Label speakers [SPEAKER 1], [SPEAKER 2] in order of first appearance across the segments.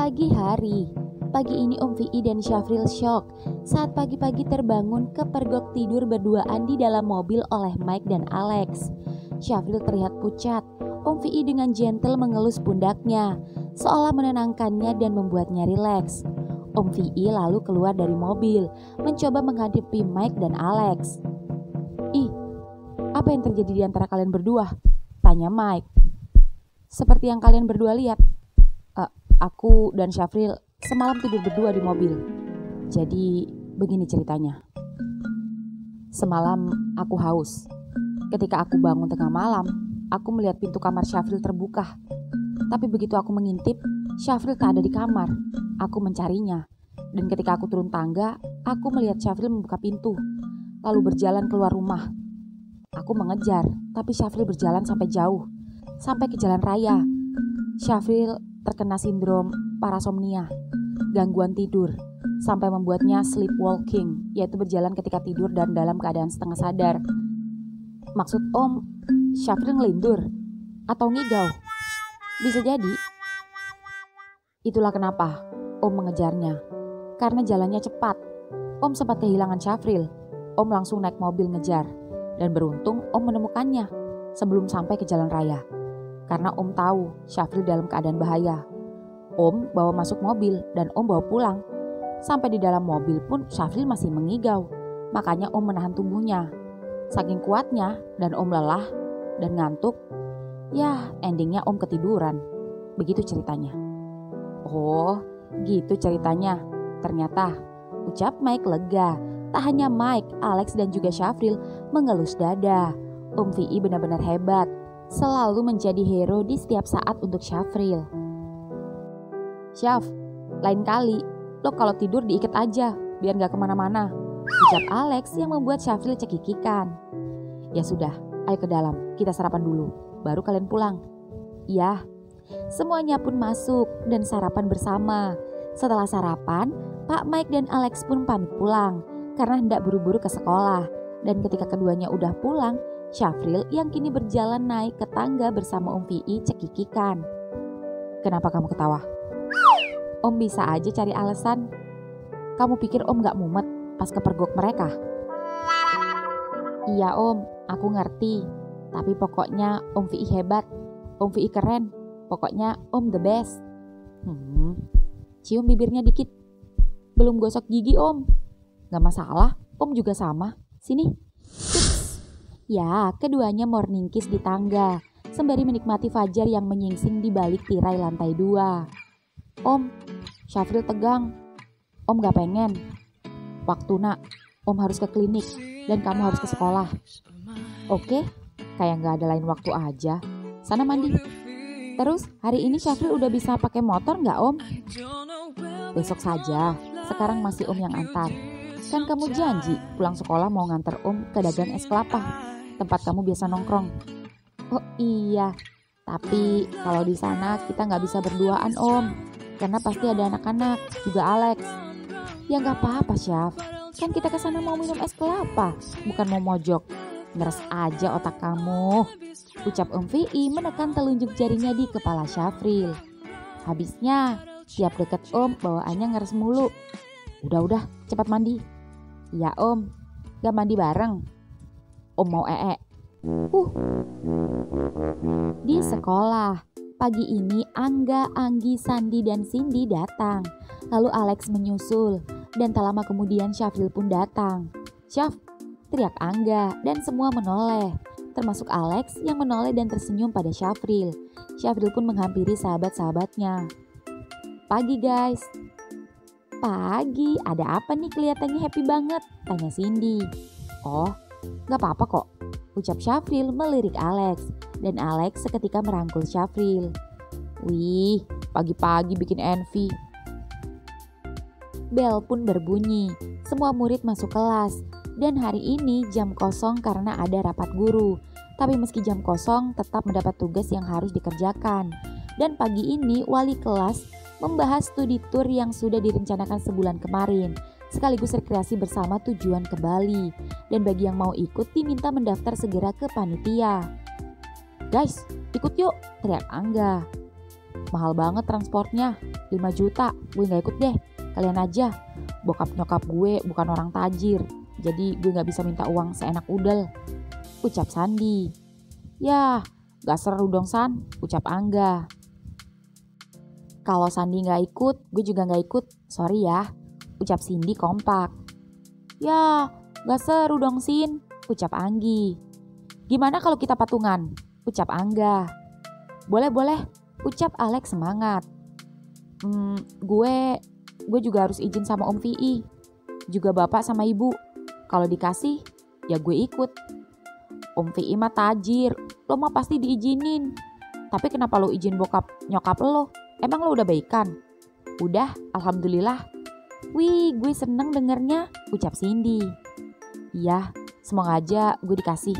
[SPEAKER 1] Pagi hari, pagi ini Om VI dan Syafril syok saat pagi-pagi terbangun kepergok tidur berduaan di dalam mobil oleh Mike dan Alex. Syafril terlihat pucat. Om VI dengan gentle mengelus pundaknya, seolah menenangkannya dan membuatnya rileks. Om VI lalu keluar dari mobil, mencoba menghadapi Mike dan Alex. "Ih, apa yang terjadi di antara kalian berdua?" tanya Mike. "Seperti yang kalian berdua lihat, aku dan Syafril semalam tidur berdua di mobil. Jadi begini ceritanya. Semalam aku haus. Ketika aku bangun tengah malam, aku melihat pintu kamar Syafril terbuka. Tapi begitu aku mengintip, Syafril tak ada di kamar. Aku mencarinya. Dan ketika aku turun tangga, aku melihat Syafril membuka pintu, lalu berjalan keluar rumah. Aku mengejar, tapi Syafril berjalan sampai jauh, sampai ke jalan raya. Syafril terkena sindrom parasomnia, gangguan tidur, sampai membuatnya sleepwalking, yaitu berjalan ketika tidur dan dalam keadaan setengah sadar." "Maksud Om, Syafril ngelindur atau ngigau?" "Bisa jadi." "Itulah kenapa Om mengejarnya, karena jalannya cepat. Om sempat kehilangan Syafril. Om langsung naik mobil ngejar, dan beruntung Om menemukannya sebelum sampai ke jalan raya. Karena Om tahu Syafril dalam keadaan bahaya. Om bawa masuk mobil dan Om bawa pulang. Sampai di dalam mobil pun Syafril masih mengigau. Makanya Om menahan tubuhnya. Saking kuatnya dan Om lelah dan ngantuk, ya endingnya Om ketiduran." Begitu ceritanya. "Oh, gitu ceritanya. Ternyata," ucap Mike lega. Tak hanya Mike, Alex dan juga Syafril mengelus dada. Om VI benar-benar hebat. Selalu menjadi hero di setiap saat untuk Syafril. "Syaf, lain kali lo kalau tidur diikat aja biar gak kemana-mana," ucap Alex yang membuat Syafril cekikikan. "Ya sudah, ayo ke dalam, kita sarapan dulu, baru kalian pulang." "Iya." Semuanya pun masuk dan sarapan bersama. Setelah sarapan, Pak Mike dan Alex pun pamit pulang karena hendak buru-buru ke sekolah. Dan ketika keduanya udah pulang, Syafril yang kini berjalan naik ke tangga bersama Om VI cekikikan. "Kenapa kamu ketawa?" "Om bisa aja cari alasan. Kamu pikir Om gak mumet pas kepergok mereka?" "Iya Om, aku ngerti. Tapi pokoknya Om VI hebat. Om VI keren. Pokoknya Om the best." Cium bibirnya dikit. "Belum gosok gigi Om." "Gak masalah, Om juga sama. Sini." Ya, keduanya morning kiss di tangga, sembari menikmati fajar yang menyingsing di balik tirai lantai 2. "Om, Syafril tegang. Om gak pengen. Waktu nak, Om harus ke klinik dan kamu harus ke sekolah." "Oke, kayak gak ada lain waktu aja. Sana mandi. Terus hari ini Syafril udah bisa pakai motor gak Om?" "Besok saja, sekarang masih Om yang antar. Kan kamu janji pulang sekolah mau nganter Om ke dagang es kelapa, tempat kamu biasa nongkrong." "Oh iya, tapi kalau di sana kita nggak bisa berduaan Om, karena pasti ada anak-anak, juga Alex." "Ya nggak apa-apa Syaf, kan kita ke sana mau minum es kelapa, bukan mau mojok. Ngeres aja otak kamu," ucap Om VI menekan telunjuk jarinya di kepala Syafril. "Habisnya tiap deket Om bawaannya ngeres mulu. Udah, cepat mandi." "Ya Om, gak mandi bareng? Om mau ee." Di sekolah, pagi ini Angga, Anggi, Sandi, dan Cindy datang. Lalu Alex menyusul, dan tak lama kemudian Syafril pun datang. "Syaf," teriak Angga, dan semua menoleh. Termasuk Alex yang menoleh dan tersenyum pada Syafril. Syafril pun menghampiri sahabat-sahabatnya. "Pagi guys." "Pagi, ada apa nih kelihatannya happy banget?" tanya Cindy. "Oh, gak apa-apa kok," ucap Syafril melirik Alex. Dan Alex seketika merangkul Syafril. "Wih, pagi-pagi bikin envy." Bel pun berbunyi. Semua murid masuk kelas. Dan hari ini jam kosong karena ada rapat guru. Tapi meski jam kosong tetap mendapat tugas yang harus dikerjakan. Dan pagi ini wali kelas membahas studi tour yang sudah direncanakan sebulan kemarin, sekaligus rekreasi bersama tujuan ke Bali. Dan bagi yang mau ikut diminta mendaftar segera ke panitia. "Guys, ikut yuk," teriak Angga. Mahal banget transportnya, 5 juta, gue gak ikut deh, kalian aja. Bokap nyokap gue bukan orang tajir, jadi gue gak bisa minta uang seenak udel, ucap Sandi. Yah, gak seru dong San, ucap Angga. Kalau Sandi gak ikut, gue juga gak ikut, sorry ya, ucap Cindy kompak. Ya, gak seru dong Sin, ucap Anggi. Gimana kalau kita patungan, ucap Angga. Boleh, ucap Alex semangat. Gue juga harus izin sama Om VI, juga bapak sama ibu. Kalau dikasih, ya gue ikut. Om VI mah tajir, lo mah pasti diizinin. Tapi kenapa lo izin bokap nyokap lo? Emang lo udah baikan? Udah, alhamdulillah. Wih, gue seneng dengernya, ucap Cindy. Iya, semoga aja gue dikasih.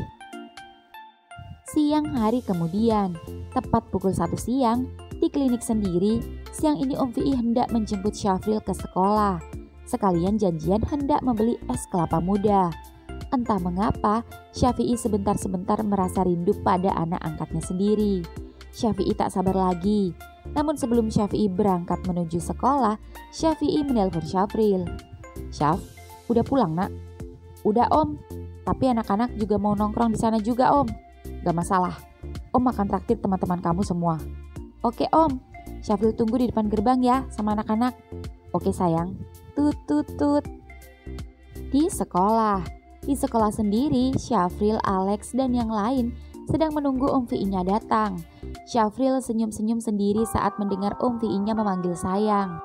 [SPEAKER 1] Siang hari kemudian, tepat pukul 1 siang, di klinik sendiri, siang ini Om VI hendak menjemput Syafril ke sekolah. Sekalian janjian hendak membeli es kelapa muda. Entah mengapa, Syafi'i sebentar-sebentar merasa rindu pada anak angkatnya sendiri. Syafi'i tak sabar lagi. Namun sebelum Syafi'i berangkat menuju sekolah, Syafi'i menelpon Syafril. Syaf, udah pulang nak? Udah Om, tapi anak-anak juga mau nongkrong di sana juga Om. Gak masalah, Om akan traktir teman-teman kamu semua. Oke Om, Syafril tunggu di depan gerbang ya sama anak-anak. Oke sayang, tut tut tut. Di sekolah sendiri, Syafril, Alex, dan yang lain sedang menunggu Om VI-nya datang. Syafril senyum-senyum sendiri saat mendengar Om VI-nya memanggil sayang.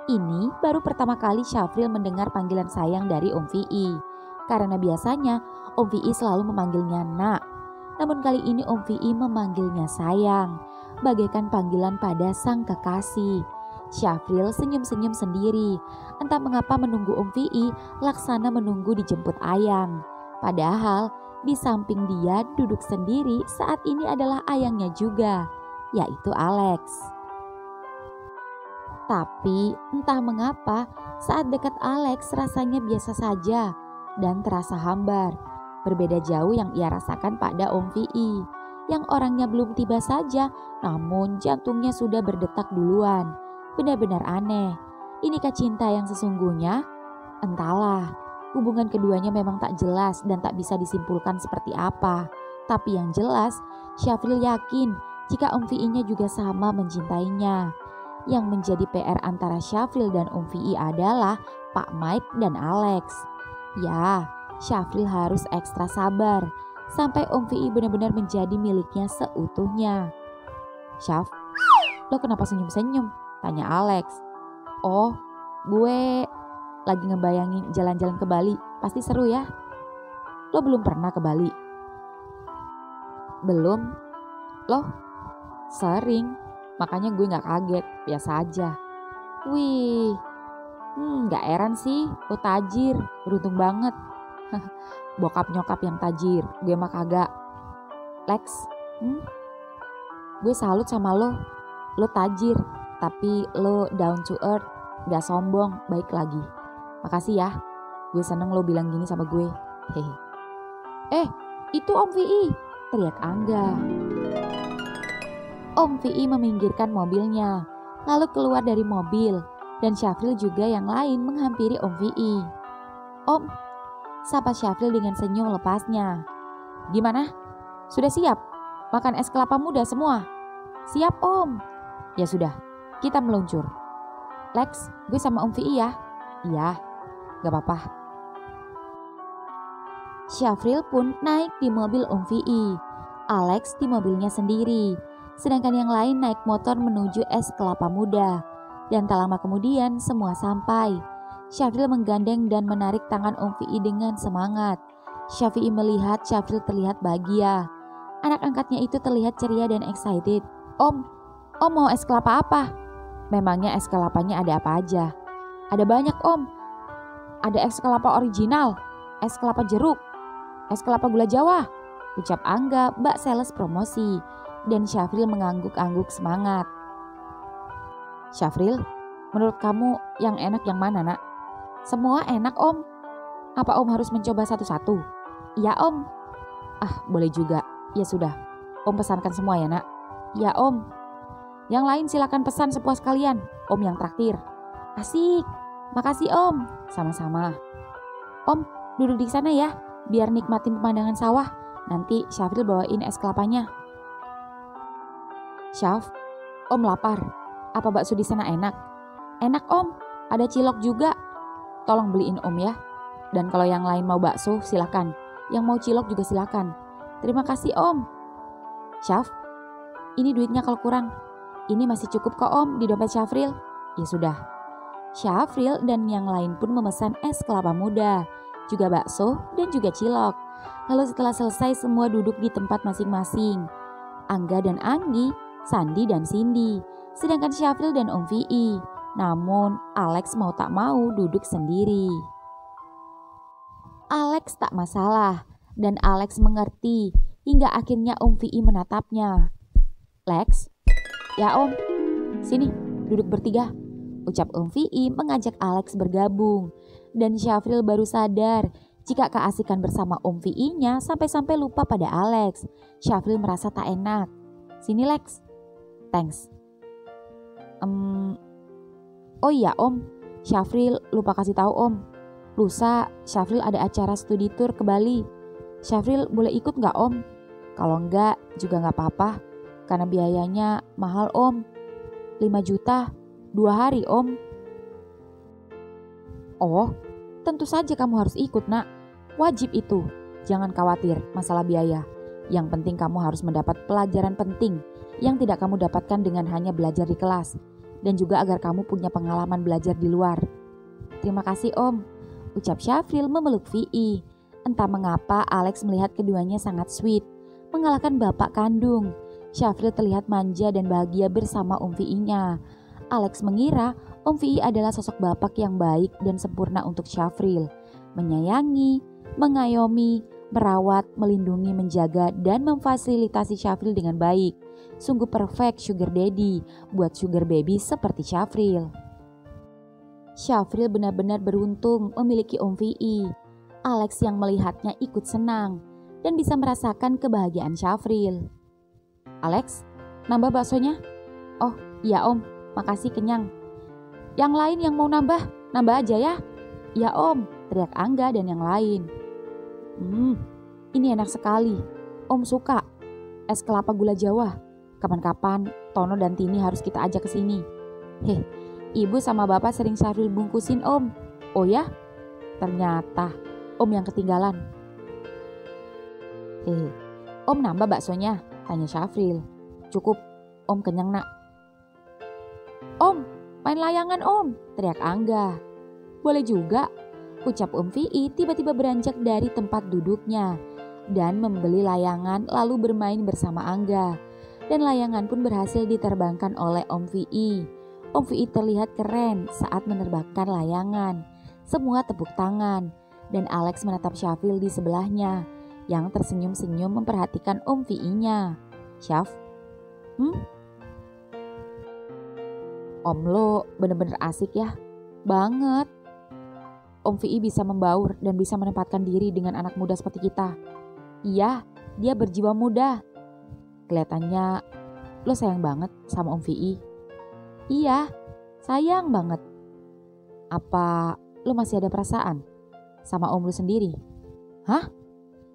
[SPEAKER 1] Ini baru pertama kali Syafril mendengar panggilan sayang dari Om VI. Karena biasanya Om VI selalu memanggilnya nak. Namun kali ini Om VI memanggilnya sayang, bagaikan panggilan pada sang kekasih. Syafril senyum-senyum sendiri. Entah mengapa menunggu Om VI laksana menunggu dijemput ayang. Padahal di samping dia duduk sendiri saat ini adalah ayangnya juga, yaitu Alex. Tapi entah mengapa saat dekat Alex rasanya biasa saja dan terasa hambar. Berbeda jauh yang ia rasakan pada Om VI, yang orangnya belum tiba saja namun jantungnya sudah berdetak duluan. Benar-benar aneh. Inikah cinta yang sesungguhnya? Entahlah. Hubungan keduanya memang tak jelas dan tak bisa disimpulkan seperti apa. Tapi yang jelas, Syafril yakin jika Om VI-nya juga sama mencintainya. Yang menjadi PR antara Syafril dan Om VI adalah Pak Mike dan Alex. Ya, Syafril harus ekstra sabar sampai Om VI benar-benar menjadi miliknya seutuhnya. Syaf, lo kenapa senyum-senyum? Tanya Alex. Oh, gue lagi ngebayangin jalan-jalan ke Bali, pasti seru ya. Lo belum pernah ke Bali? Belum. Lo? Sering, makanya gue gak kaget, biasa aja. Wih, gak heran sih, lo tajir, beruntung banget. Bokap nyokap yang tajir, gue mah kagak. Lex, gue salut sama lo tajir, tapi lo down to earth, gak sombong, baik lagi. Makasih ya, gue seneng lo bilang gini sama gue. Hehe. Itu Om VI, teriak Angga. Om VI meminggirkan mobilnya, lalu keluar dari mobil, dan Syafril juga yang lain menghampiri Om VI. Om, sapa Syafril dengan senyum lepasnya. Gimana? Sudah siap? Makan es kelapa muda semua? Siap Om. Ya sudah, kita meluncur. Lex, gue sama Om VI ya? Iya, gak apa-apa. Syafril pun naik di mobil Om VI. Alex di mobilnya sendiri. Sedangkan yang lain naik motor menuju es kelapa muda. Dan tak lama kemudian semua sampai. Syafril menggandeng dan menarik tangan Om VI dengan semangat. Syafii melihat Syafril terlihat bahagia. Anak angkatnya itu terlihat ceria dan excited. Om mau es kelapa apa? Memangnya es kelapanya ada apa aja? Ada banyak Om. Ada es kelapa original, es kelapa jeruk, es kelapa gula Jawa, ucap Angga, Mbak Sales promosi. Dan Syafril mengangguk-angguk semangat. Syafril, menurut kamu yang enak yang mana nak? Semua enak Om. Apa Om harus mencoba satu-satu? Iya Om. Ah boleh juga. Ya sudah, Om pesankan semua ya nak. Ya Om. Yang lain silakan pesan sepuas kalian. Om yang traktir. Asik. Makasih Om. Sama-sama. Om, duduk di sana ya, biar nikmatin pemandangan sawah. Nanti Syafril bawain es kelapanya. Syaf, Om lapar. Apa bakso di sana enak? Enak Om, ada cilok juga. Tolong beliin Om ya. Dan kalau yang lain mau bakso silakan. Yang mau cilok juga silakan. Terima kasih Om. Syaf, ini duitnya kalau kurang. Ini masih cukup kok Om di dompet Syafril. Ya sudah. Syafril dan yang lain pun memesan es kelapa muda, juga bakso dan juga cilok. Lalu setelah selesai semua duduk di tempat masing-masing. Angga dan Anggi, Sandi dan Cindy, sedangkan Syafril dan Om Vi. Namun Alex mau tak mau duduk sendiri. Alex tak masalah dan Alex mengerti hingga akhirnya Om Vi menatapnya. Lex, ya Om, sini duduk bertiga, ucap Om Vi mengajak Alex bergabung. Dan Syafril baru sadar jika keasikan bersama Om Vi-nya sampai-sampai lupa pada Alex. Syafril merasa tak enak. Sini Lex. Thanks. Oh iya Om, Syafril lupa kasih tahu Om. Lusa Syafril ada acara studi tour ke Bali. Syafril boleh ikut gak Om? Kalau enggak juga gak apa-apa, karena biayanya mahal Om. 5 juta, 2 hari Om. Oh, tentu saja kamu harus ikut nak. Wajib itu. Jangan khawatir masalah biaya. Yang penting kamu harus mendapat pelajaran penting yang tidak kamu dapatkan dengan hanya belajar di kelas. Dan juga agar kamu punya pengalaman belajar di luar. Terima kasih Om, ucap Syafril memeluk Vi. Entah mengapa Alex melihat keduanya sangat sweet, mengalahkan bapak kandung. Syafril terlihat manja dan bahagia bersama Om Vi-nya. Alex mengira Om Vi adalah sosok bapak yang baik dan sempurna untuk Syafril. Menyayangi, mengayomi, merawat, melindungi, menjaga, dan memfasilitasi Syafril dengan baik. Sungguh perfect sugar daddy buat sugar baby seperti Syafril. Syafril benar-benar beruntung memiliki Om Vi. Alex yang melihatnya ikut senang dan bisa merasakan kebahagiaan Syafril. Alex, nambah baksonya? Oh iya Om, makasih kenyang. Yang lain yang mau nambah, nambah aja ya. Iya Om, teriak Angga dan yang lain. Ini enak sekali. Om suka. Es kelapa gula Jawa. Kapan-kapan Tono dan Tini harus kita ajak ke sini. Ibu sama bapak sering Syafril bungkusin Om. Oh ya? Ternyata Om yang ketinggalan. Om nambah baksonya? Tanya Syafril. Cukup, Om kenyang nak. Om, main layangan Om, teriak Angga. Boleh juga, ucap Om Vi tiba-tiba beranjak dari tempat duduknya dan membeli layangan lalu bermain bersama Angga. Dan layangan pun berhasil diterbangkan oleh Om Vi. Om Vi terlihat keren saat menerbangkan layangan. Semua tepuk tangan dan Alex menatap Syafril di sebelahnya yang tersenyum-senyum memperhatikan Om Vi-nya. Syaf, Om lo bener-bener asik ya. Banget. Om Vi bisa membaur dan bisa menempatkan diri dengan anak muda seperti kita. Iya, dia berjiwa muda. Kelihatannya lo sayang banget sama Om Vi. Iya, sayang banget. Apa lo masih ada perasaan sama Om lo sendiri? Hah?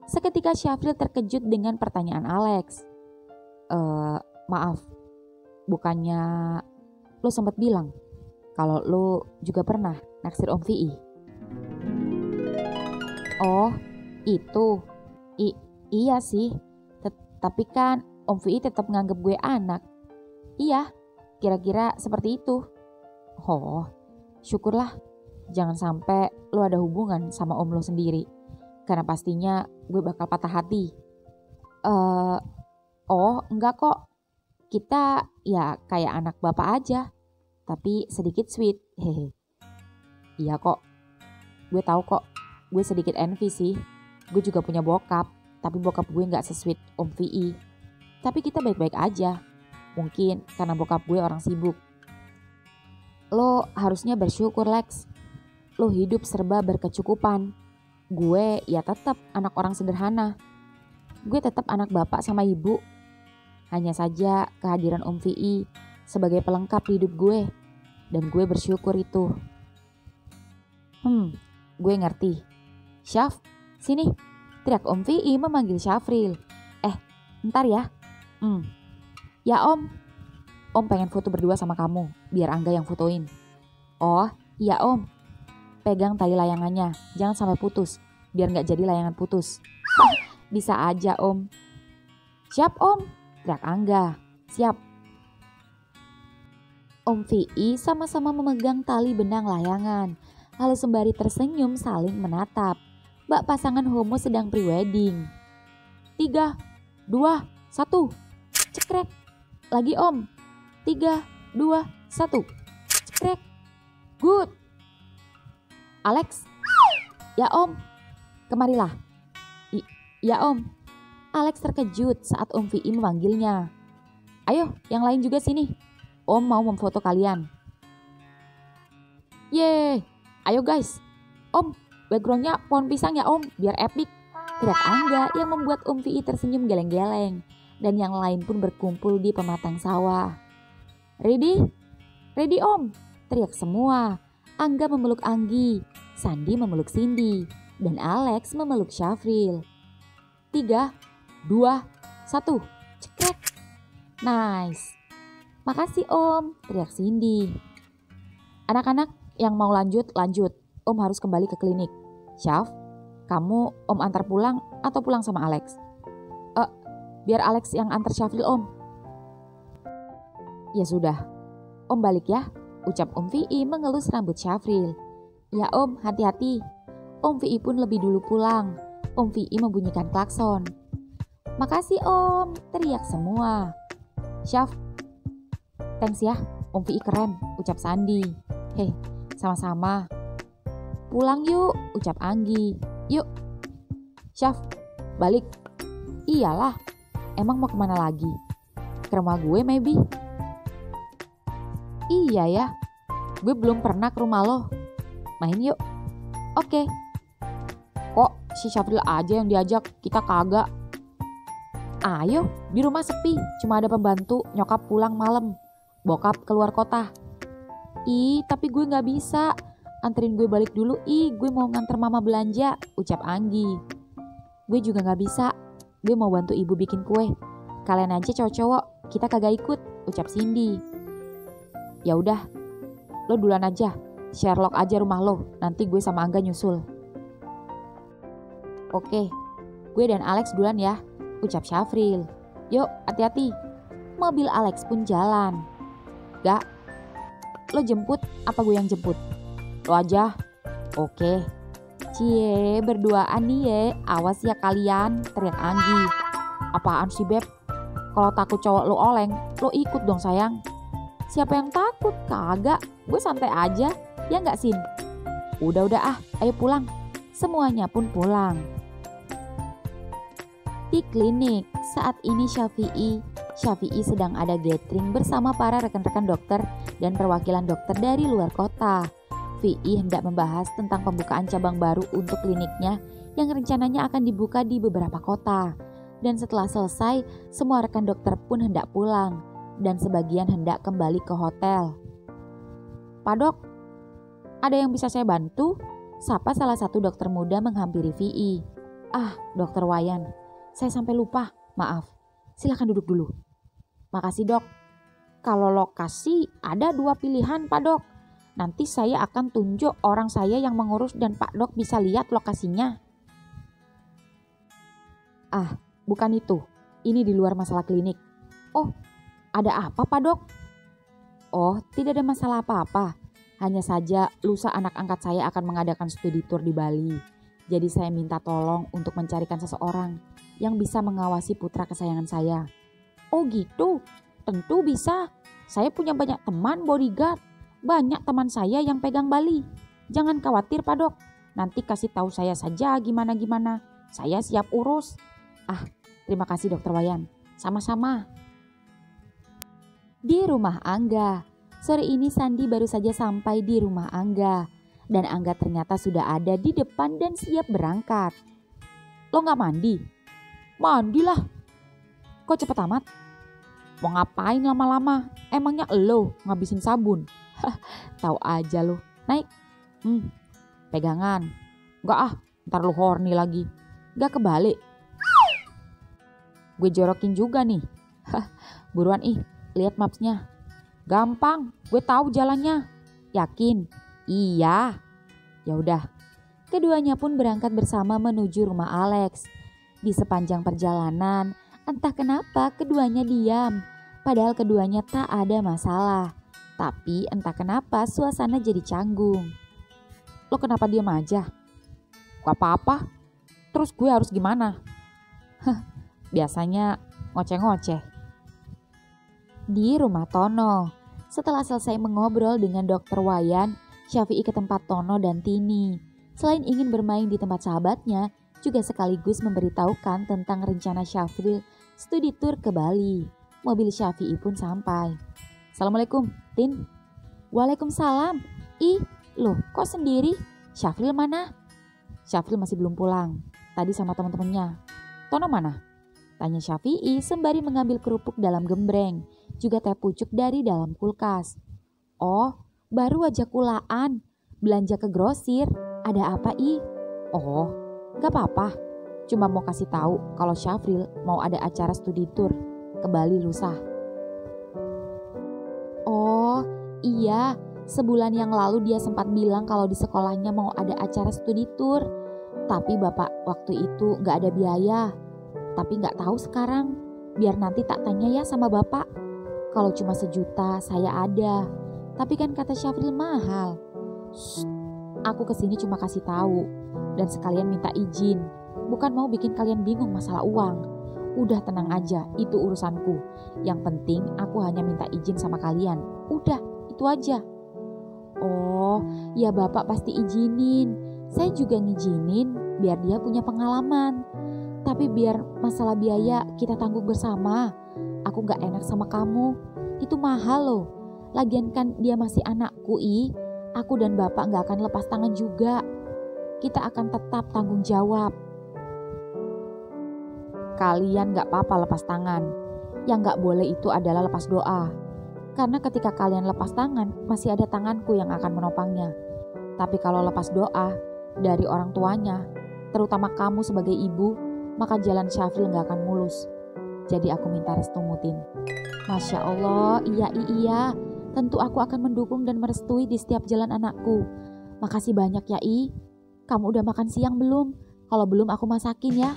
[SPEAKER 1] Seketika Syafril terkejut dengan pertanyaan Alex. Maaf, bukannya lo sempat bilang kalau lo juga pernah naksir Om Vi? Oh, itu. Iya sih. Tapi kan Om Vi tetap nganggep gue anak. Iya, kira-kira seperti itu. Oh, syukurlah. Jangan sampai lo ada hubungan sama Om lo sendiri. Karena pastinya gue bakal patah hati. Oh enggak kok. Kita ya kayak anak bapak aja. Tapi sedikit sweet. Hehe. Iya kok. Gue tahu kok. Gue sedikit envy sih. Gue juga punya bokap. Tapi bokap gue gak sesweet Om Vi. Tapi kita baik-baik aja. Mungkin karena bokap gue orang sibuk. Lo harusnya bersyukur Lex. Lo hidup serba berkecukupan. Gue ya tetap anak orang sederhana. Gue tetap anak bapak sama ibu. Hanya saja kehadiran Om Vi sebagai pelengkap hidup gue. Dan gue bersyukur itu. Gue ngerti. Syaf, sini. Teriak Om VI memanggil Syafril. Ntar ya. Ya Om. Om pengen foto berdua sama kamu. Biar Angga yang fotoin. Oh iya Om. Pegang tali layangannya. Jangan sampai putus. Biar gak jadi layangan putus. Bisa aja Om. Siap Om. Teriak Angga. Siap. Om VI sama-sama memegang tali benang layangan. Lalu sembari tersenyum saling menatap. Bak pasangan homo sedang prewedding. 3, 2, 1. Cekrek. Lagi Om. 3, 2, 1. Cekrek. Good. Alex. Ya Om. Kemarilah. Ya Om. Alex terkejut saat Om VI memanggilnya. Ayo yang lain juga sini. Om mau memfoto kalian. Yeay. Ayo guys. Om, backgroundnya pohon pisang ya Om, biar epic. Teriak Angga yang membuat Om VI tersenyum geleng-geleng. Dan yang lain pun berkumpul di pematang sawah. Ready? Ready Om. Teriak semua. Angga memeluk Anggi, Sandi memeluk Cindy, dan Alex memeluk Syafril. 3, 2, 1. Cekrek. Nice. Makasih Om, teriak Cindy. Anak-anak yang mau lanjut. Om harus kembali ke klinik. Syaf, kamu Om antar pulang atau pulang sama Alex? Biar Alex yang antar Syafril Om. Ya sudah, Om balik ya, ucap Om VI mengelus rambut Syafril. Ya Om, hati-hati. Om VI pun lebih dulu pulang. Om VI membunyikan klakson. Makasih Om, teriak semua. Syaf, thanks ya, Om VI keren, ucap Sandi. Hei, sama-sama. Pulang yuk, ucap Anggi. Yuk. Syaf, balik. Iyalah, emang mau kemana lagi? Ke rumah gue maybe. Iya ya, gue belum pernah ke rumah lo. Main yuk. Oke. Kok si Syafril aja yang diajak, kita kagak? Ayo, di rumah sepi, cuma ada pembantu, nyokap pulang malam, bokap keluar kota. Ih, tapi gue gak bisa. Anterin gue balik dulu, gue mau nganter mama belanja, ucap Anggi. Gue juga gak bisa, gue mau bantu ibu bikin kue. Kalian aja cowok-cowok, kita kagak ikut, ucap Cindy. Ya udah, lo duluan aja, Sherlock aja rumah lo, nanti gue sama Angga nyusul. Oke, gue dan Alex duluan ya, ucap Syafril. Yuk, hati-hati. Mobil Alex pun jalan. Gak, lo jemput apa gue yang jemput? Lo aja. Oke. Cie, berduaan nih ya, awas ya kalian, teriak Anggi. Apaan sih Beb? Kalau takut cowok lo oleng, lo ikut dong sayang. Siapa yang takut? Kagak, gue santai aja, ya gak Sin? Udah ayo pulang. Semuanya pun pulang. Di klinik, saat ini Syafi'i sedang ada gathering bersama para rekan-rekan dokter dan perwakilan dokter dari luar kota. VI hendak membahas tentang pembukaan cabang baru untuk kliniknya yang rencananya akan dibuka di beberapa kota. Dan setelah selesai, semua rekan dokter pun hendak pulang dan sebagian hendak kembali ke hotel. Pak Dok, ada yang bisa saya bantu? Sapa salah satu dokter muda menghampiri VI. Dokter Wayan, saya sampai lupa, maaf. Silakan duduk dulu. Makasih Dok. Kalau lokasi ada 2 pilihan Pak Dok. Nanti saya akan tunjuk orang saya yang mengurus dan Pak Dok bisa lihat lokasinya. Bukan itu. Ini di luar masalah klinik. Oh, ada apa Pak Dok? Oh, tidak ada masalah apa-apa. Hanya saja lusa anak angkat saya akan mengadakan studi tour di Bali. Jadi saya minta tolong untuk mencarikan seseorang yang bisa mengawasi putra kesayangan saya. Oh gitu, tentu bisa. Saya punya banyak teman bodyguard. Banyak teman saya yang pegang Bali. Jangan khawatir Pak Dok. Nanti kasih tahu saya saja gimana-gimana. Saya siap urus. Terima kasih Dokter Wayan. Sama-sama. Di rumah Angga. Sore ini Sandi baru saja sampai di rumah Angga. Dan Angga ternyata sudah ada di depan dan siap berangkat. Lo gak mandi? Mandilah. Kok cepet amat? Mau ngapain lama-lama? Emangnya elo ngabisin sabun? Tahu aja lu. Naik. Pegangan. Enggak ah, ntar lu horny lagi. Gak kebalik. Gue jorokin juga nih. Buruan lihat mapsnya. Gampang, gue tahu jalannya. Yakin? Iya. Ya udah. Keduanya pun berangkat bersama menuju rumah Alex. Di sepanjang perjalanan, entah kenapa keduanya diam. Padahal keduanya tak ada masalah. Tapi entah kenapa suasana jadi canggung. Lo kenapa diam aja? Gak apa-apa. Terus gue harus gimana? Biasanya ngoceh-ngoceh. Di rumah Tono, setelah selesai mengobrol dengan Dokter Wayan, Syafi'i ke tempat Tono dan Tini. Selain ingin bermain di tempat sahabatnya, juga sekaligus memberitahukan tentang rencana Syafril studi tour ke Bali. Mobil Syafi'i pun sampai. Assalamualaikum, Tin. Waalaikumsalam. Loh kok sendiri? Syafril mana? Syafril masih belum pulang. Tadi sama teman-temannya. Tono mana? Tanya Syafi'i sembari mengambil kerupuk dalam gembreng, juga teh pucuk dari dalam kulkas. Oh, baru aja kulaan, belanja ke grosir. Ada apa Oh, gak apa-apa. Cuma mau kasih tahu kalau Syafril mau ada acara studi tour ke Bali lusa. Oh, iya. Sebulan yang lalu dia sempat bilang kalau di sekolahnya mau ada acara studi tour. Tapi bapak waktu itu gak ada biaya. Tapi gak tahu sekarang. Biar nanti tak tanya ya sama bapak. Kalau cuma 1 juta saya ada. Tapi kan kata Syafril mahal. Shh, aku kesini cuma kasih tahu. Dan sekalian minta izin. Bukan mau bikin kalian bingung masalah uang. Udah tenang aja, itu urusanku. Yang penting aku hanya minta izin sama kalian. Udah, itu aja. Oh, ya bapak pasti izinin. Saya juga ngizinin biar dia punya pengalaman. Tapi biar masalah biaya kita tanggung bersama. Aku gak enak sama kamu. Itu mahal loh. Lagian kan dia masih anakku Aku dan bapak gak akan lepas tangan juga. Kita akan tetap tanggung jawab. Kalian gak apa-apa lepas tangan. Yang gak boleh itu adalah lepas doa. Karena ketika kalian lepas tangan, masih ada tanganku yang akan menopangnya. Tapi kalau lepas doa dari orang tuanya, terutama kamu sebagai ibu, maka jalan Syafril gak akan mulus. Jadi aku minta restu Mutin. Masya Allah, iya. Tentu aku akan mendukung dan merestui di setiap jalan anakku. Makasih banyak ya Kamu udah makan siang belum? Kalau belum aku masakin ya.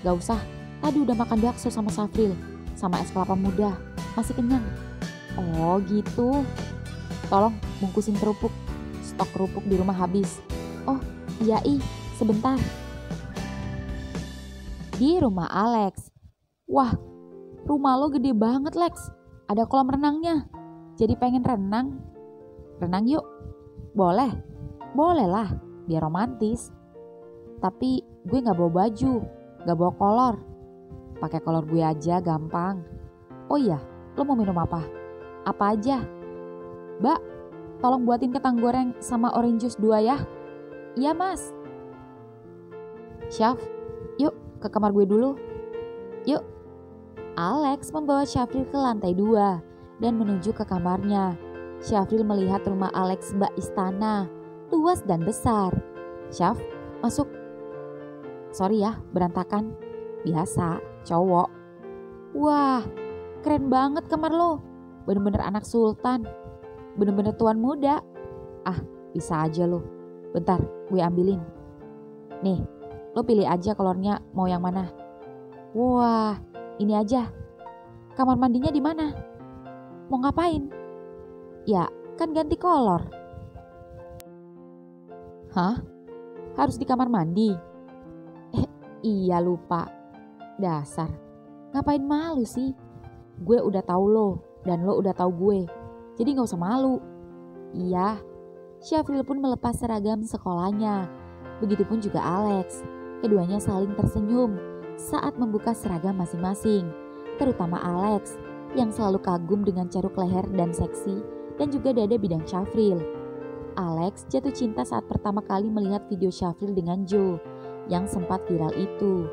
[SPEAKER 1] Gak usah, tadi udah makan bakso sama Syafril. Sama es kelapa muda, masih kenyang. Oh gitu. Tolong bungkusin kerupuk. Stok kerupuk di rumah habis. Oh iya sebentar. Di rumah Alex. Wah, rumah lo gede banget Lex. Ada kolam renangnya. Jadi pengen renang. Renang yuk. Boleh. Boleh lah, biar romantis. Tapi gue gak bawa baju, gak bawa kolor. Pakai kolor gue aja gampang. Oh iya, lo mau minum apa? Apa aja? Mbak, tolong buatin kentang goreng sama orange juice 2 ya. Iya mas. Syaf, yuk ke kamar gue dulu. Yuk. Alex membawa Syafril ke lantai 2 dan menuju ke kamarnya. Syafril melihat rumah Alex bak istana, luas dan besar. Syaf, masuk. Sorry ya, berantakan. Biasa, cowok. Wah, keren banget kamar lo. Bener-bener anak sultan. Bener-bener tuan muda. Ah, bisa aja lo. Bentar, gue ambilin. Nih, lo pilih aja kolornya mau yang mana. Wah, ini aja. Kamar mandinya di mana? Mau ngapain? Ya, kan ganti kolor. Hah? Harus di kamar mandi? Iya lupa. Dasar. Ngapain malu sih? Gue udah tahu lo dan lo udah tahu gue. Jadi gak usah malu. Iya. Syafril pun melepas seragam sekolahnya. Begitupun juga Alex. Keduanya saling tersenyum saat membuka seragam masing-masing. Terutama Alex yang selalu kagum dengan caruk leher dan seksi dan juga dada bidang Syafril. Alex jatuh cinta saat pertama kali melihat video Syafril dengan Joe yang sempat viral itu.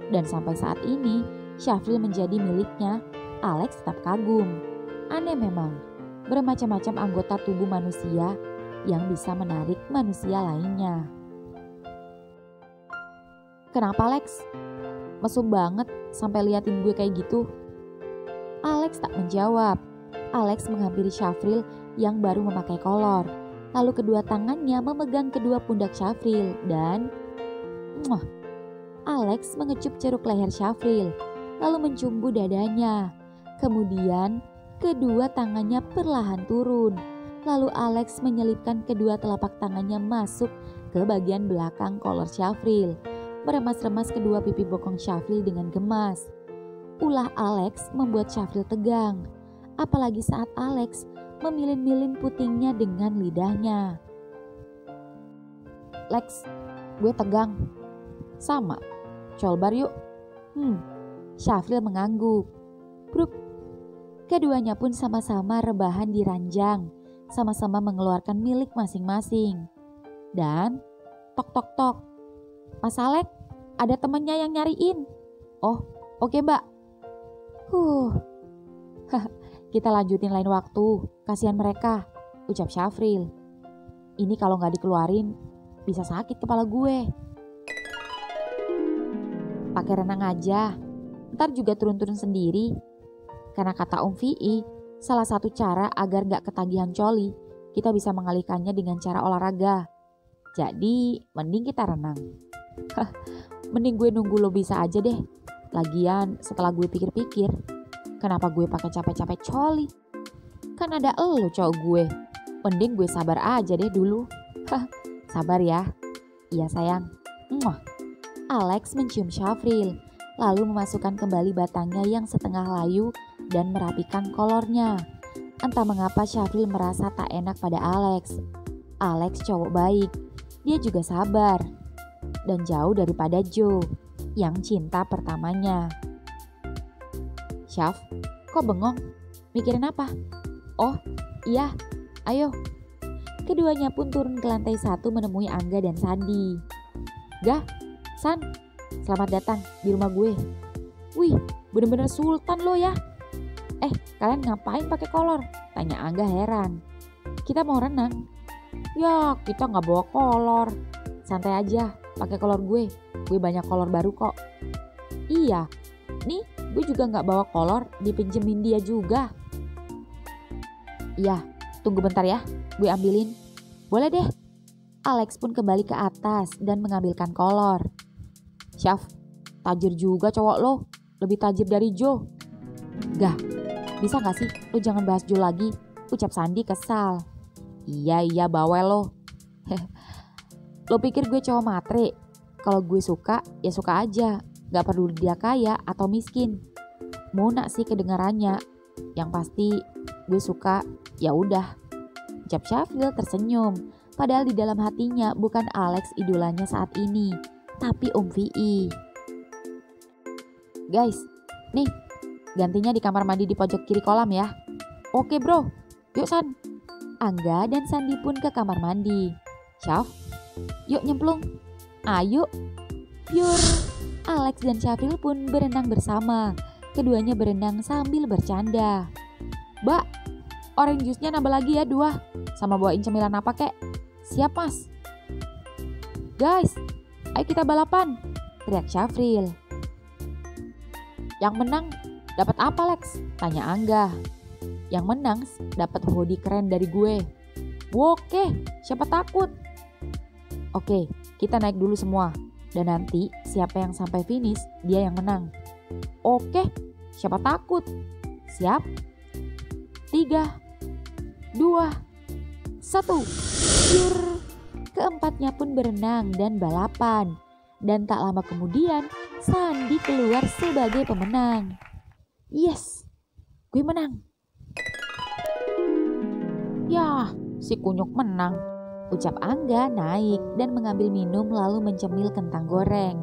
[SPEAKER 1] Dan sampai saat ini Syafril menjadi miliknya Alex tetap kagum. Aneh memang, bermacam-macam anggota tubuh manusia yang bisa menarik manusia lainnya. Kenapa Alex? Mesum banget sampai liatin gue kayak gitu. Alex tak menjawab. Alex menghampiri Syafril yang baru memakai kolor. Lalu kedua tangannya memegang kedua pundak Syafril dan Alex mengecup ceruk leher Syafril, lalu mencumbu dadanya. Kemudian kedua tangannya perlahan turun. Lalu Alex menyelipkan kedua telapak tangannya masuk ke bagian belakang kolor Syafril, meremas-remas kedua pipi bokong Syafril dengan gemas. Ulah Alex membuat Syafril tegang, apalagi saat Alex memilin-milin putingnya dengan lidahnya. Lex, gue tegang. Sama, colbar yuk. Syafril mengangguk. Bruk. Keduanya pun sama-sama rebahan di ranjang, sama-sama mengeluarkan milik masing-masing. Dan tok tok tok. Mas Alex, ada temennya yang nyariin. Oh, oke mbak. Kita lanjutin lain waktu, kasihan mereka, ucap Syafril. Ini kalau gak dikeluarin, bisa sakit kepala gue. Pakai renang aja, ntar juga turun-turun sendiri. Karena kata Om Vi, salah satu cara agar gak ketagihan coli, kita bisa mengalihkannya dengan cara olahraga. Jadi, mending kita renang. Mending gue nunggu lo bisa aja deh. Lagian, setelah gue pikir-pikir, kenapa gue pakai capek-capek coli? Kan ada elo cowok gue. Mending gue sabar aja deh dulu. Sabar ya. Iya sayang. Alex mencium Syafril, lalu memasukkan kembali batangnya yang setengah layu dan merapikan kolornya. Entah mengapa Syafril merasa tak enak pada Alex. Alex cowok baik. Dia juga sabar. Dan jauh daripada Joe, yang cinta pertamanya. Syaf, kok bengong? Mikirin apa? Oh, iya, ayo. Keduanya pun turun ke lantai 1 menemui Angga dan Sandi. Gah, San, selamat datang di rumah gue. Wih, bener-bener sultan lo ya. Kalian ngapain pakai kolor? Tanya Angga heran. Kita mau renang. Ya, kita gak bawa kolor. Santai aja, pakai kolor gue. Gue banyak kolor baru kok. Iya, nih gue juga gak bawa kolor, dipinjemin dia juga. Iya, tunggu bentar ya, gue ambilin. Boleh deh. Alex pun kembali ke atas dan mengambilkan kolor. Syaf, tajir juga cowok lo, lebih tajir dari Joe. Gah, bisa gak sih lo jangan bahas Joe lagi, ucap Sandi kesal. Iya bawel lo. Lo pikir gue cowok matre? Kalau gue suka, ya suka aja. Gak perlu dia kaya atau miskin. Muna sih kedengarannya. Yang pasti gue suka, ya udah. Ucap Syafril tersenyum. Padahal di dalam hatinya bukan Alex idolanya saat ini, tapi Om Vi. Guys, nih gantinya di kamar mandi di pojok kiri kolam ya. Oke bro, yuk San. Angga dan Sandi pun ke kamar mandi. Syaf, yuk nyemplung. Ayo. Pure. Alex dan Syafril pun berenang bersama. Keduanya berenang sambil bercanda. Mbak, orange juice-nya nambah lagi ya 2. Sama bawain cemilan apa kek? Siap mas. Guys, ayo kita balapan, teriak Syafril. Yang menang dapat apa Lex? Tanya Angga. Yang menang dapat hoodie keren dari gue. Oke, siapa takut? Oke, kita naik dulu semua. Dan nanti siapa yang sampai finish, dia yang menang. Oke, siapa takut? Siap? 3, 2, 1. Yur. Keempatnya pun berenang dan balapan. Dan tak lama kemudian, Sandi keluar sebagai pemenang. Yes, gue menang. Yah, si kunyuk menang, ucap Angga naik dan mengambil minum lalu mencemil kentang goreng.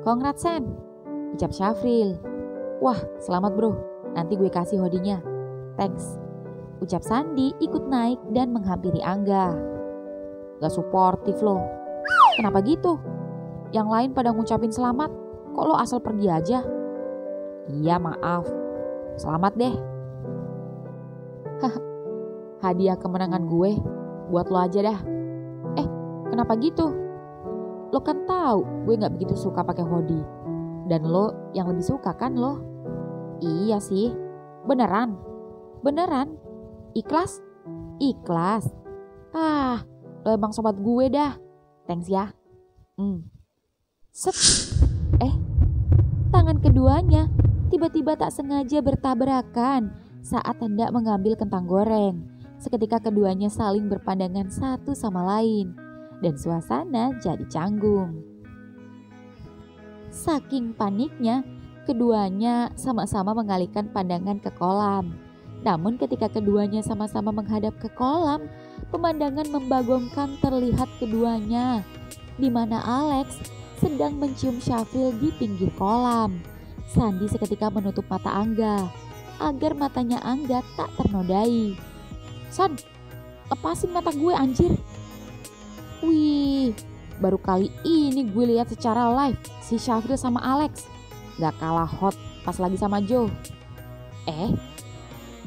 [SPEAKER 1] Congrats Sen, ucap Syafril. Wah, selamat bro, nanti gue kasih hodinya. Thanks, ucap Sandi ikut naik dan menghampiri Angga. Gak suportif lo. Kenapa gitu? Yang lain pada ngucapin selamat, kok lo asal pergi aja? Iya maaf, Selamat deh. Hadiah kemenangan gue buat lo aja dah. Kenapa gitu? Lo kan tahu gue gak begitu suka pakai hoodie. Dan lo yang lebih suka kan lo? Iya sih. Beneran? Beneran? Ikhlas? Ikhlas. Lo emang sobat gue dah. Thanks ya. Set. Tangan keduanya tiba-tiba tak sengaja bertabrakan saat hendak mengambil kentang goreng. Seketika keduanya saling berpandangan satu sama lain dan suasana jadi canggung. Saking paniknya, keduanya sama-sama mengalihkan pandangan ke kolam. Namun ketika keduanya sama-sama menghadap ke kolam, pemandangan membagongkan terlihat keduanya, di mana Alex sedang mencium Syafril di pinggir kolam. Sandi seketika menutup mata Angga agar matanya Angga tak ternodai. San, lepasin mata gue anjir. Wih, baru kali ini gue lihat secara live si Syafril sama Alex. Gak kalah hot pas lagi sama Joe.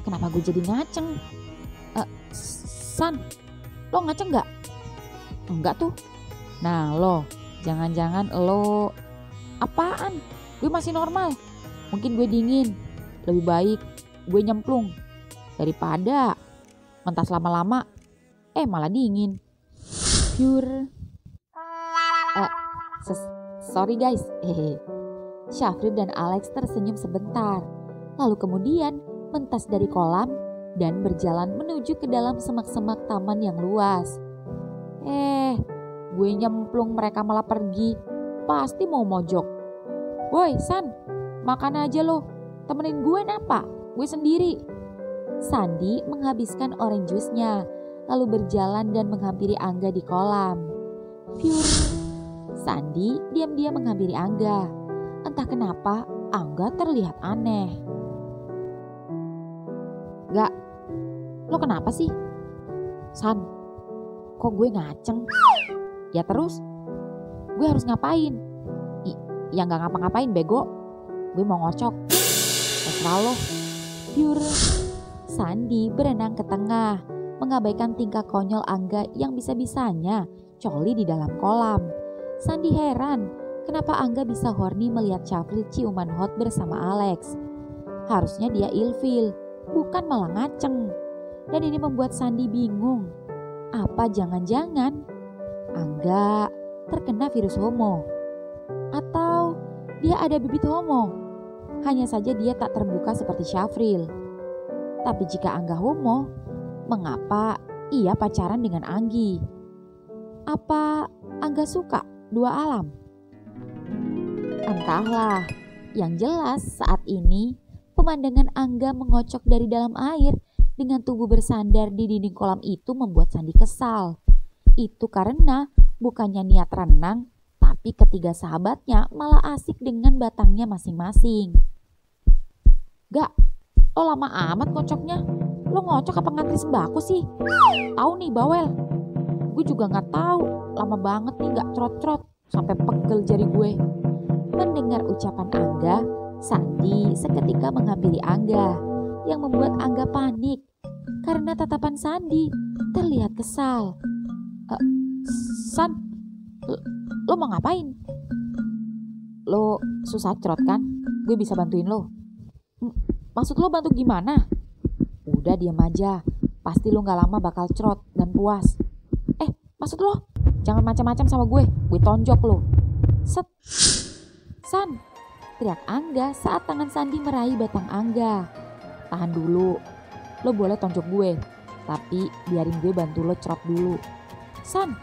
[SPEAKER 1] Kenapa gue jadi ngaceng? San, lo ngaceng gak? Enggak tuh. Nah lo, jangan-jangan lo... Apaan? Gue masih normal. Mungkin gue dingin. Lebih baik gue nyemplung daripada mentas lama-lama malah dingin. Pure. Sorry guys. Syafril dan Alex tersenyum sebentar. Lalu kemudian mentas dari kolam dan berjalan menuju ke dalam semak-semak taman yang luas. Gue nyemplung, mereka malah pergi. Pasti mau mojok. Woi San, makan aja lo. Temenin gue napa? Gue sendiri. Sandi menghabiskan orange juice-nya, lalu berjalan dan menghampiri Angga di kolam. Pure. Sandi diam-diam menghampiri Angga. Entah kenapa Angga terlihat aneh. Gak, lo kenapa sih? San, kok gue ngaceng? Ya terus, gue harus ngapain? Ya gak ngapa-ngapain bego. Gue mau ngocok. Terserah lo. Pure. Sandi berenang ke tengah, mengabaikan tingkah konyol Angga yang bisa-bisanya coli di dalam kolam. Sandi heran kenapa Angga bisa horny melihat Syafril ciuman hot bersama Alex. Harusnya dia ilfil, bukan malah ngaceng. Dan ini membuat Sandi bingung. Apa jangan-jangan Angga terkena virus homo? Atau dia ada bibit homo? Hanya saja dia tak terbuka seperti Syafril. Tapi jika Angga homo, mengapa ia pacaran dengan Anggi? Apa Angga suka dua alam? Entahlah. Yang jelas saat ini pemandangan Angga mengocok dari dalam air dengan tubuh bersandar di dinding kolam itu membuat Sandi kesal. Itu karena bukannya niat renang, tapi ketiga sahabatnya malah asik dengan batangnya masing-masing. Gak, lo lama amat ngocoknya. Lo ngocok apa ngantri sembako sih? Tahu nih bawel. Gue juga gak tahu. Lama banget nih gak trot-trot sampai pegel jari gue. Mendengar ucapan Angga, Sandi seketika menghampiri Angga yang membuat Angga panik karena tatapan Sandi terlihat kesal. San, lo mau ngapain? Lo susah cerot kan? Gue bisa bantuin lo. Maksud lo bantu gimana? Udah diam aja, pasti lo gak lama bakal cerot dan puas. Maksud lo? Jangan macam-macam sama gue tonjok lo. Set. San, teriak Angga saat tangan Sandi meraih batang Angga. Tahan dulu, lo boleh tonjok gue, tapi biarin gue bantu lo cerot dulu. San,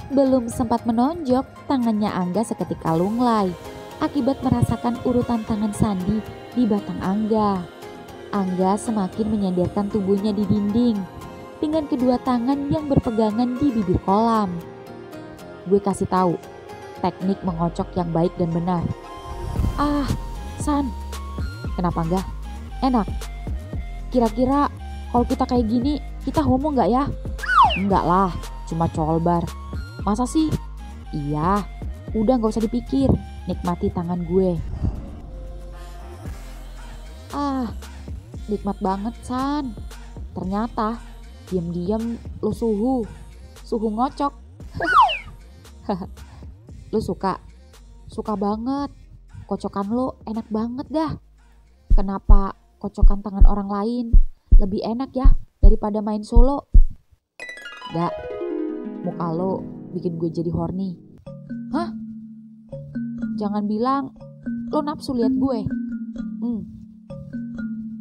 [SPEAKER 1] Belum sempat menonjok, tangannya Angga seketika lunglai akibat merasakan urutan tangan Sandi di batang Angga. Angga semakin menyandarkan tubuhnya di dinding dengan kedua tangan yang berpegangan di bibir kolam. Gue kasih tahu teknik mengocok yang baik dan benar. San, kenapa enggak? Enak. Kira-kira kalau kita kayak gini, kita homo nggak ya? Enggak lah, cuma colbar. Masa sih? Iya, udah gak usah dipikir, nikmati tangan gue. Nikmat banget, San. Ternyata diam-diam lu suhu ngocok. Lu suka? Suka banget. Kocokan lu enak banget dah. Kenapa kocokan tangan orang lain lebih enak ya daripada main solo? Gak, muka lu bikin gue jadi horny. Hah? Jangan bilang lu nafsu lihat gue.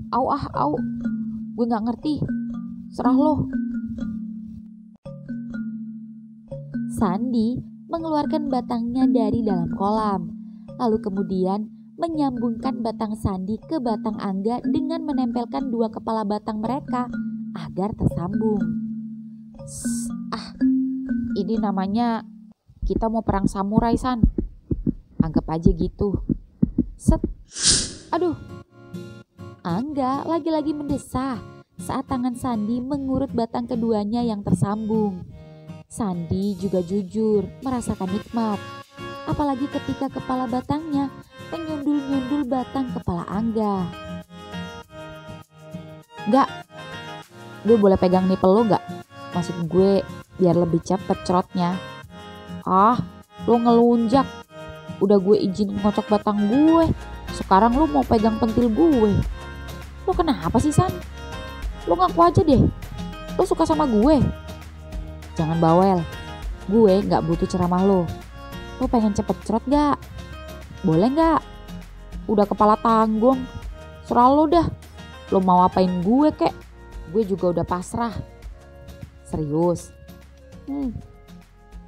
[SPEAKER 1] Au. Gue gak ngerti. Serah lo.
[SPEAKER 2] Sandi mengeluarkan batangnya dari dalam kolam, lalu kemudian menyambungkan batang Sandi ke batang Angga dengan menempelkan dua kepala batang mereka agar tersambung.
[SPEAKER 1] Ini namanya kita mau perang samurai, San. Anggap aja gitu. Set. Aduh.
[SPEAKER 2] Angga lagi-lagi mendesah saat tangan Sandi mengurut batang keduanya yang tersambung. Sandi juga jujur merasakan nikmat, apalagi ketika kepala batangnya menyundul-nyundul batang kepala Angga.
[SPEAKER 1] Gak, gue boleh pegang nipel lo gak? Maksud gue biar lebih cepet cerotnya. Lo ngelunjak. Udah gue izin ngocok batang gue, sekarang lo mau pegang pentil gue. Lo kenapa sih, San? Lo ngaku aja deh, lo suka sama gue. Jangan bawel, gue gak butuh ceramah lo. Lo pengen cepet cerot gak? Boleh gak? Udah kepala tanggung, serah lo dah. Lo mau apain gue kek? Gue juga udah pasrah. Serius?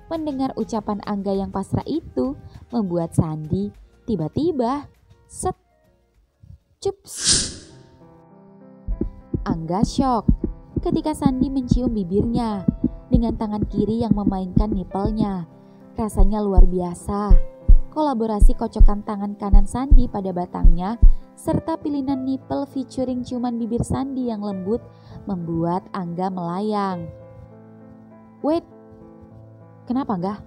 [SPEAKER 2] Mendengar ucapan Angga yang pasrah itu membuat Sandi tiba-tiba cups. Angga syok ketika Sandi mencium bibirnya dengan tangan kiri yang memainkan nipelnya. Rasanya luar biasa. Kolaborasi kocokan tangan kanan Sandi pada batangnya serta pilihan nipel featuring ciuman bibir Sandi yang lembut membuat Angga melayang.
[SPEAKER 1] Wait, kenapa enggak?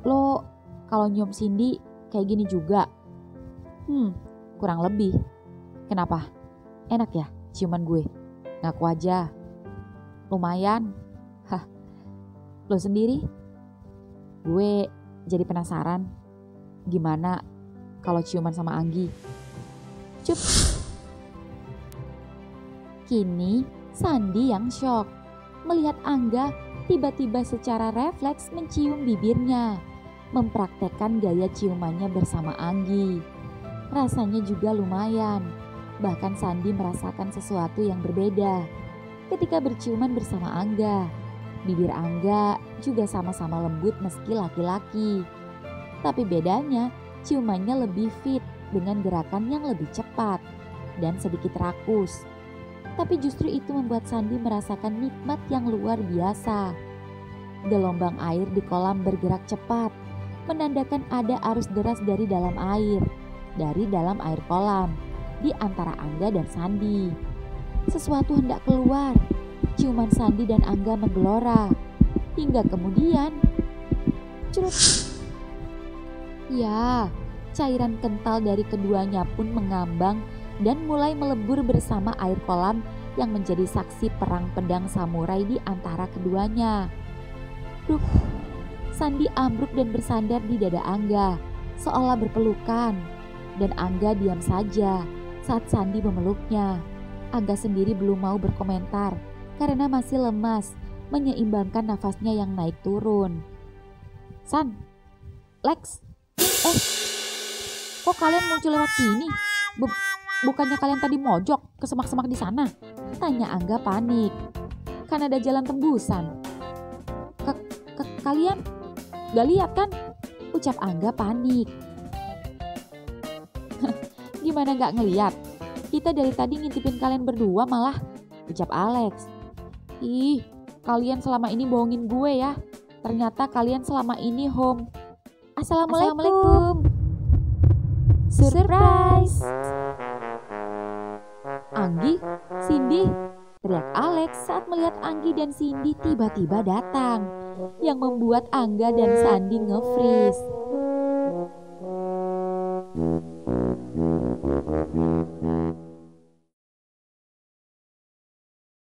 [SPEAKER 1] Lo kalau nyium Cindy kayak gini juga? Kurang lebih. Kenapa? Enak ya ciuman gue? Ngaku aja. Lumayan. Lo sendiri? Gue jadi penasaran. Gimana kalau ciuman sama Anggi?
[SPEAKER 2] Cup. Kini Sandi yang syok melihat Angga tiba-tiba secara refleks mencium bibirnya, mempraktekkan gaya ciumannya bersama Anggi. Rasanya juga lumayan. Bahkan Sandi merasakan sesuatu yang berbeda ketika berciuman bersama Angga. Bibir Angga juga sama-sama lembut meski laki-laki. Tapi bedanya ciumannya lebih fit dengan gerakan yang lebih cepat dan sedikit rakus. Tapi justru itu membuat Sandi merasakan nikmat yang luar biasa. Gelombang air di kolam bergerak cepat, menandakan ada arus deras dari dalam air kolam, di antara Angga dan Sandi. Sesuatu hendak keluar, ciuman Sandi dan Angga menggelora, hingga kemudian curut. Ya, cairan kental dari keduanya pun mengambang dan mulai melebur bersama air kolam yang menjadi saksi perang pedang samurai di antara keduanya. Bruk, Sandi ambruk dan bersandar di dada Angga, seolah berpelukan. Dan Angga diam saja saat Sandi memeluknya. Angga sendiri belum mau berkomentar karena masih lemas menyeimbangkan nafasnya yang naik turun.
[SPEAKER 1] San, Lex, kok kalian muncul lewat sini? Bukannya kalian tadi mojok ke semak-semak di sana?
[SPEAKER 2] Tanya Angga panik.
[SPEAKER 1] Kan ada jalan tembusan. Kalian gak lihat kan?
[SPEAKER 2] Ucap Angga panik.
[SPEAKER 1] Gimana gak ngeliat? Kita dari tadi ngintipin kalian berdua malah, ucap Alex. Ih, kalian selama ini bohongin gue ya. Ternyata kalian selama ini home.
[SPEAKER 2] Assalamualaikum.
[SPEAKER 1] Surprise.
[SPEAKER 2] Anggi, Cindy, teriak Alex saat melihat Anggi dan Cindy tiba-tiba datang, yang membuat Angga dan Sandi nge-freeze.